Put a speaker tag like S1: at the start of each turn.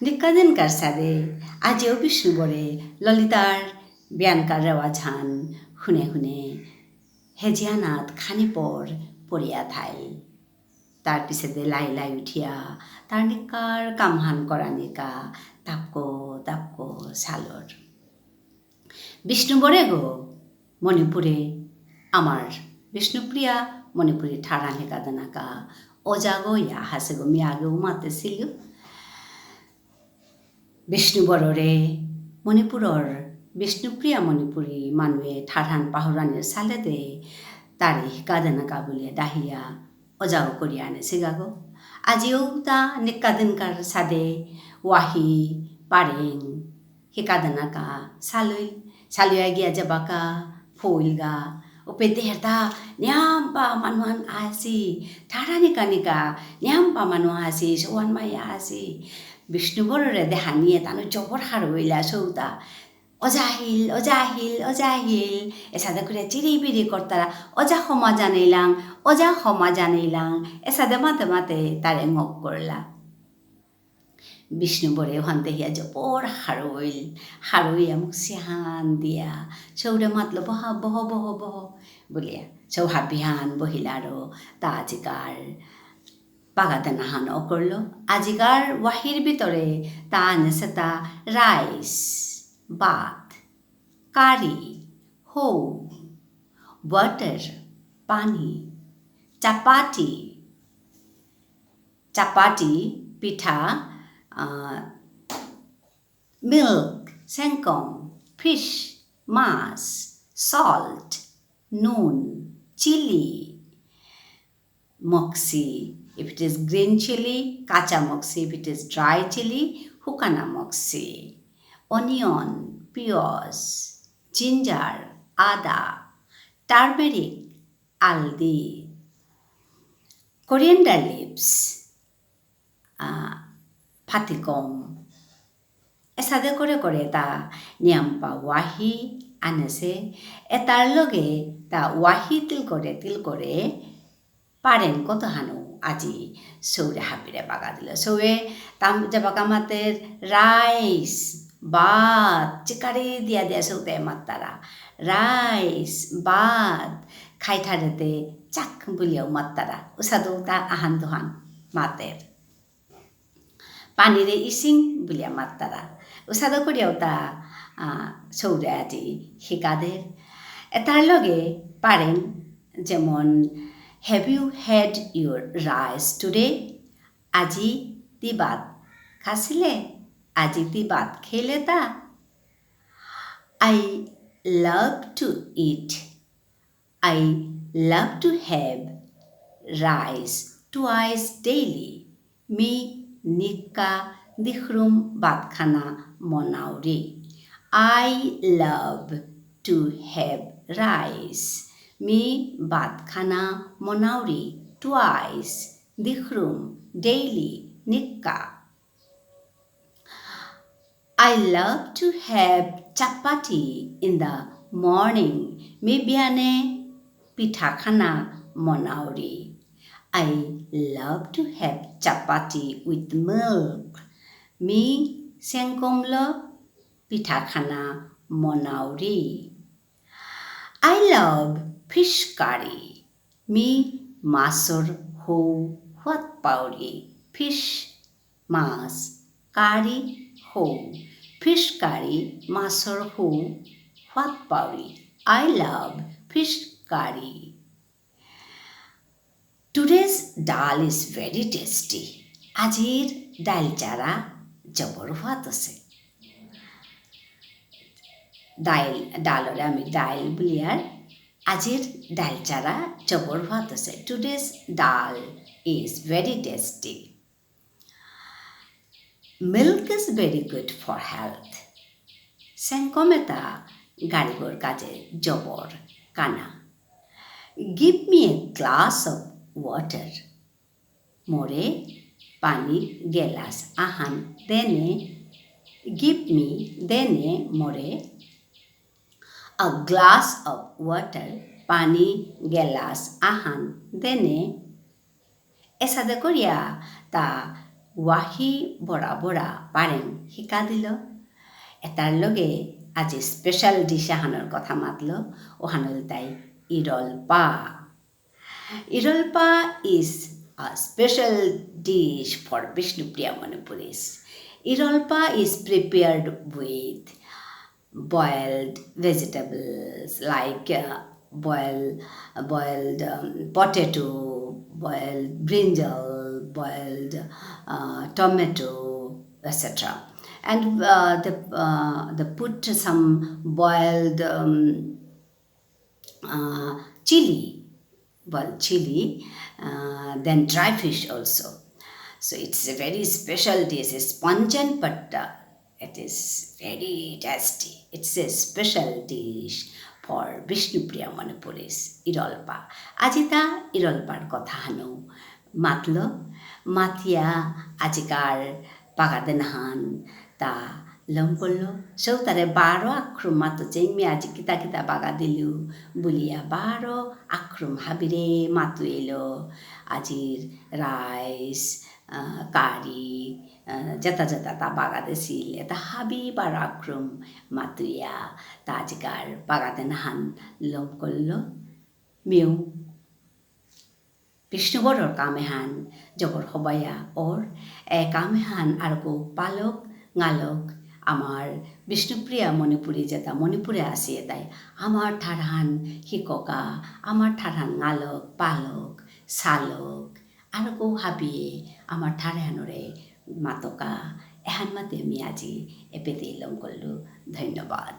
S1: निक्कादिनकार सादे आजिও বিষ্ণুবরে ললিতার ব্যানকার রেওয়াঝান হুনে হুনে হেজিয়ানাত খানিপর পড়িয়া থাই তার পিছেতে লাই লাই উঠিয়া তার নিকার কামহান করা নিকা তাপকো তাপকো সালর বিষ্ণুবরে গো মণিপুরে আমার বিষ্ণুপ্রিয়া মণিপুরি ঠাড়ানে কাদানাকা অজাগো ইয়া হাসে গো মিয়াগেও মাতেছিল বিষ্ণুবৰৰে মণিপুৰৰ বিষ্ণুপ্ৰিয়া মণিপুৰী মানুহে ঠাড়ান পাহৰাণীৰ চালেতে তাৰে কাদানাকা বুলিয়ে দাহিয়া অজাগো কৰি আনিছে গাগো আজিও তা নিকাদিনকাৰ চাদে ৱাহি পাৰেং হি কাদানাকা চালুয়া গিয়া যাবাকা ফুলগা upete herta nyampa manuhan asi ঠাড়ানিকা নিকা nyampa manuhan asi sowan maya asi বিষ্ণুবররে দেখা নিয়ে তানো জবর হার হইলা সৌতা অজাহিল এসাদে করে চিরি বিরি করতারা অজা ক্ষমা জানাইলাং এসাদে মাতে মাতে তারে ngok করলা বিষ্ণুবরে ওখানতে হিয়া জবর হারইয়া মুখ সিহান দিয়া সৌরে মাতলো বহ বলিয়া সৌ হাবিহান বহিলারো তা আজিকার বাগাতে নাহান করলো আজিকার ওয়াহির ভিতরে তা আনেছে তা রাইস ভাত কারি হৌ বাটার পানি চাপাটি পিঠা milk sengkong fish মাছ salt নুন chili moxi if it is green chili kacha moxi if it is dry chili hukana moxi onion piyaz ginger ada turmeric haldi coriander leaves ফাতিকম এসাদে করে তা নিয়াম্পা ওয়াহি আনেছে এটার লগে তা ওয়াহি তিল করে পারেন কত হানু আজি সৌরে হাপিরে বাগা দিল সৌয়ে তাম যাবাকা মাতের রাইস ভাত চিকারি দিয়া সৌতে মাত্তারা রাইস ভাত খাইঠারেতে চাক বলিয়াও মাত্তারা উসাদৌ তা আহান দোহান মাতের পানিরে ইসিং বলিয়া মাত্তারা উসাদো করিয়াও তা সৌরে আজি শিকাদের এটার লগে পারেন যেমন have you had your rice today আজি তি ভাত খাছিলে আজি তি ভাত খেলে তা I love to eat. I love to have rice twice daily. Mi nikka dikhrum batkhana monauri. I love to have rice. Mi batkhana monauri twice dikhrum daily nikka. I love to have chapati in the morning. Mi biane pitakhana monauri. I love to have chapati with milk. Mi sengkomlo pitakhana monauri. I love fish curry. Mi masor ho what pauri. Fish mas curry ho. Fish curry masor ho what pauri. I love fish curry. Today's dal is very tasty. Ajir dal chara jabor hwat ase. Dalore ami dal buli ar ajir dal chara jabor hwat ase. Today's dal is very tasty. Milk is very good for health. Senkometa garibor kaje jabor kana. Give me a glass of water. More pani gelas ahan dene. Give me dene more a glass of water. Pani gelas ahan dene. Esade koria ta wahi bora bora paren hika dilo. এটার লগে আজি special dish আহানোর কথা মাতলো ওহানল তাই ইরলপা ইরলপা is a special dish for Bishnupriya Manipuris. Irolpa is prepared with boiled vegetables like boiled potato, boiled brinjal, boiled tomato, etc. And they put some boiled chili, then dry fish also. So it's a very special dish. It's pungent, but it is very tasty. It's a special dish for Bishnupriya Manipuris, Irolpa. Ajita Irolpar kotha hanu matlo matia ajikar pagadenahan ta longkollo sautare 12 akrum mato jengmi aji kita baga dilu bulia 12 akrum habire matu elo ajir rice kari jata ta baga desil eta habi 12 akrum matuya ta ajikar pagadenahan longkollo miu Bishnuboror kamehan jobor hobaya or kamehan arko palok ngalok আমার বিষ্ণুপ্রিয়া মণিপুরী যেটা মণিপুরে আসি তাই আমার ঠারহান হিককা আমার ঠারহান নালক পালক সালক আরকো হাবিয়ে আমার ঠারহানরে মাতকা এহান মাতে আমি আজি এপেতে লং করলু ধন্যবাদ।